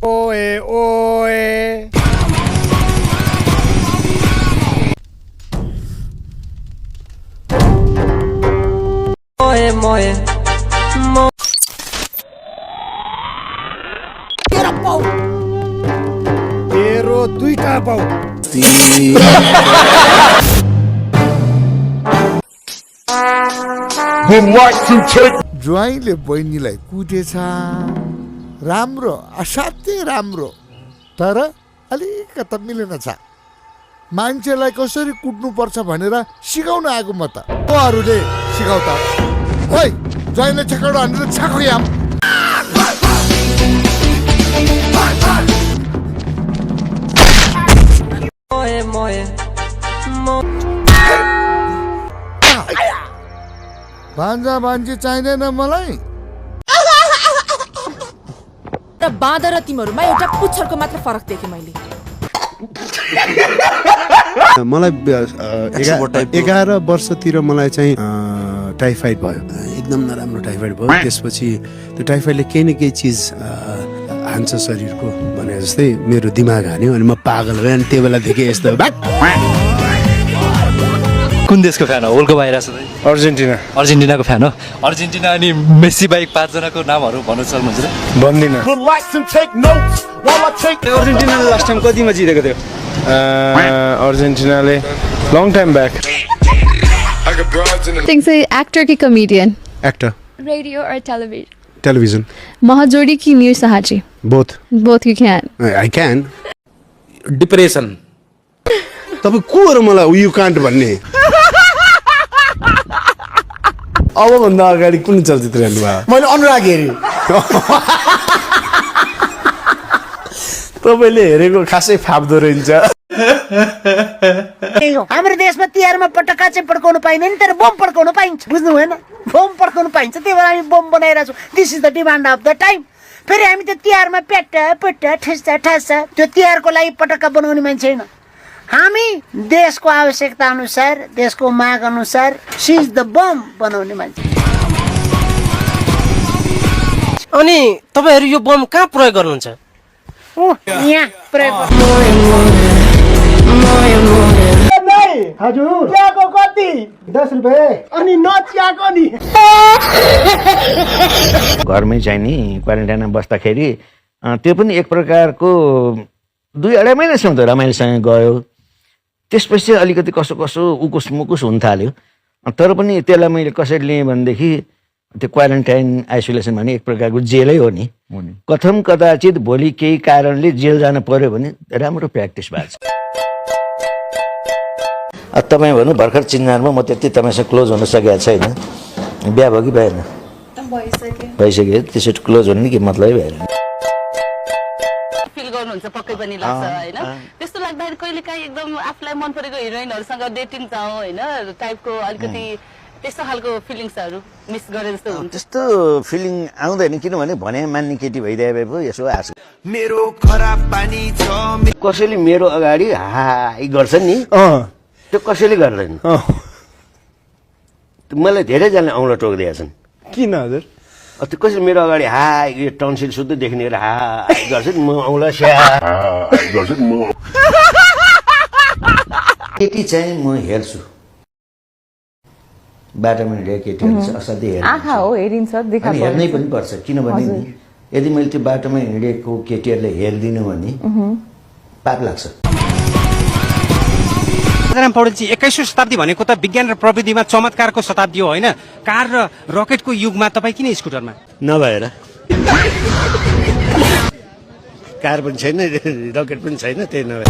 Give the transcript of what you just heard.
ओए ओए मोए मोए तेरो दुईटा पाउ ज्वाइँले बहिनीलाई कुटेछ राम्रो असाध्यै राम्रो तर अलिकता मिलेन छ मान्छेलाई कसरी कुट्नुपर्छ भनेर सिकाउन आएको म त अरूले सिकाउ त है ज्वाइँले छकाउन हानेर छाको याम मोए मोए भान्जा भान्जी चाहिँदैन मलाई र बाँदर र तिमीहरूमा एउटा पुच्छरको मात्र फरक देखेँ मैले मलाई 11 वर्षतिर मलाई चाहिँ टाइफाइड भयो एकदम नराम्रो टाइफाइड भयो त्यसपछि त्यो टाइफाइडले केही न केही चिज हान्छ शरीरको भने जस्तै मेरो दिमाग हान्यो अनि म पागल भएँ अनि त्यो बेलादेखि यस्तो कुन देशको फ्यान हो वर्ल्डको बाहिर अर्जेन्टिना अर्जेन्टिनाको फ्यान हो अर्जेन्टिना अनि मेसी बाहेक 5 जनाको नामहरू भन्नु सक्नुहुन्छ भन्दिन अर्जेन्टिनाले लास्ट टाइम कतिमा जितेको थियो अर्जेन्टिनाले long time back think say actor ki comedian actor radio or television television mahajodi ki news sahaji both both you can I can depression तपाईँ को हो र मलाई यु कान्ट भन्ने अब भन्दा अगाडि कुन चलचित्र हेर्नुभयो मैले अनुराग हेरेँ तपाईँले हेरेको खासै फाप्दो रहेछ हाम्रो देशमा तिहारमा पटक्का चाहिँ पड्काउनु पाइँदैन तर बम पड्काउनु पाइन्छ बुझ्नु भएन बम पड्काउनु पाइन्छ त्यही भएर हामी बम बनाइरहेको छौँ this is the demand of the time फेरि हामी त्यो तिहारमा पेट्टा पुट्टा ठेस्टा ठास्छ त्यो तिहारको लागि पटक्का बनाउने मान्छे होइन हामी देशको आवश्यकता अनुसार देशको माग अनुसार सिज द बम बनाउने मान्छे अनि तपाईहरु यो बम कहाँ प्रयोग गर्नुहुन्छ यहाँ प्रयोग हजुर चियाको कति 10 रुपैयाँ अनि नचियाको नि घरमै चाहिँ नि क्वारेन्टाइनमा बस्दाखेरि त्यो पनि एक प्रकारको 2-2.5 महिनासम्म त रमाइलोसँग गयो त्यसपछि अलिकति कसो कसो उकुस मुकुस हुन थाल्यो तर पनि त्यसलाई मैले कसरी लिएँ भनेदेखि त्यो क्वारेन्टाइन आइसोलेसन भने एक प्रकारको जेलै हो नि कथम कदाचित भोलि केही कारणले जेल जान पर्यो भने राम्रो प्र्याक्टिस भएको छ तपाईँ भन्नु भर्खर चिन्जानमा म त्यति तपाईँसँग क्लोज हुन सकेको छैन बिहा भयो कि भएन भइसक्यो त्यसरी क्लोज हुने के मतलबै भएन फिल गर्नुहुन्छ पक्कै पनि लाग्छ हैन त्यस्तो लाग्दाखेरि कहिले काहीँ एकदम आफुलाई मन परेको हिरोइनहरुसँग डेटिङ जाऊ हैन टाइपको अलिकति त्यस्तो खालको फिलिङ्सहरु मिस गरे जस्तो हुन्छ त्यस्तो फिलिङ आउँदैन किनभने भने मान्ने केटी भइदिए पो यसो आछ मेरो खराब पानी छ कसैले मेरो अगाडि हाई गर्छ नि त्यो कसैले गर्दैन मलाई धेरैजनाले औँला टोकिदिएका छन् किन हजुर त्यो कसैले मेरो अगाडि हाई यो टन्सिल शुद्ध देख्ने हाई गर्छ नि म औँला केटी चाहिँ म हेर्छु बाटोमा हिँडेको केटीहरू चाहिँ असाध्यै आँखा हो हेरिन्छ देखा हेर्नै पनि पर्छ किनभने नि यदि मैले त्यो बाटोमा हिँडेको केटीहरूले हेरिदिनु भने पाप लाग्छ राम पौडेलजी 21औं शताब्दी भनेको त विज्ञान र प्रविधिमा चमत्कारको शताब्दी हो हैन कार र रकेटको युगमा तपाईँ किन स्कुटरमा नभएर कार पनि छैन रकेट पनि छैन त्यही नभएर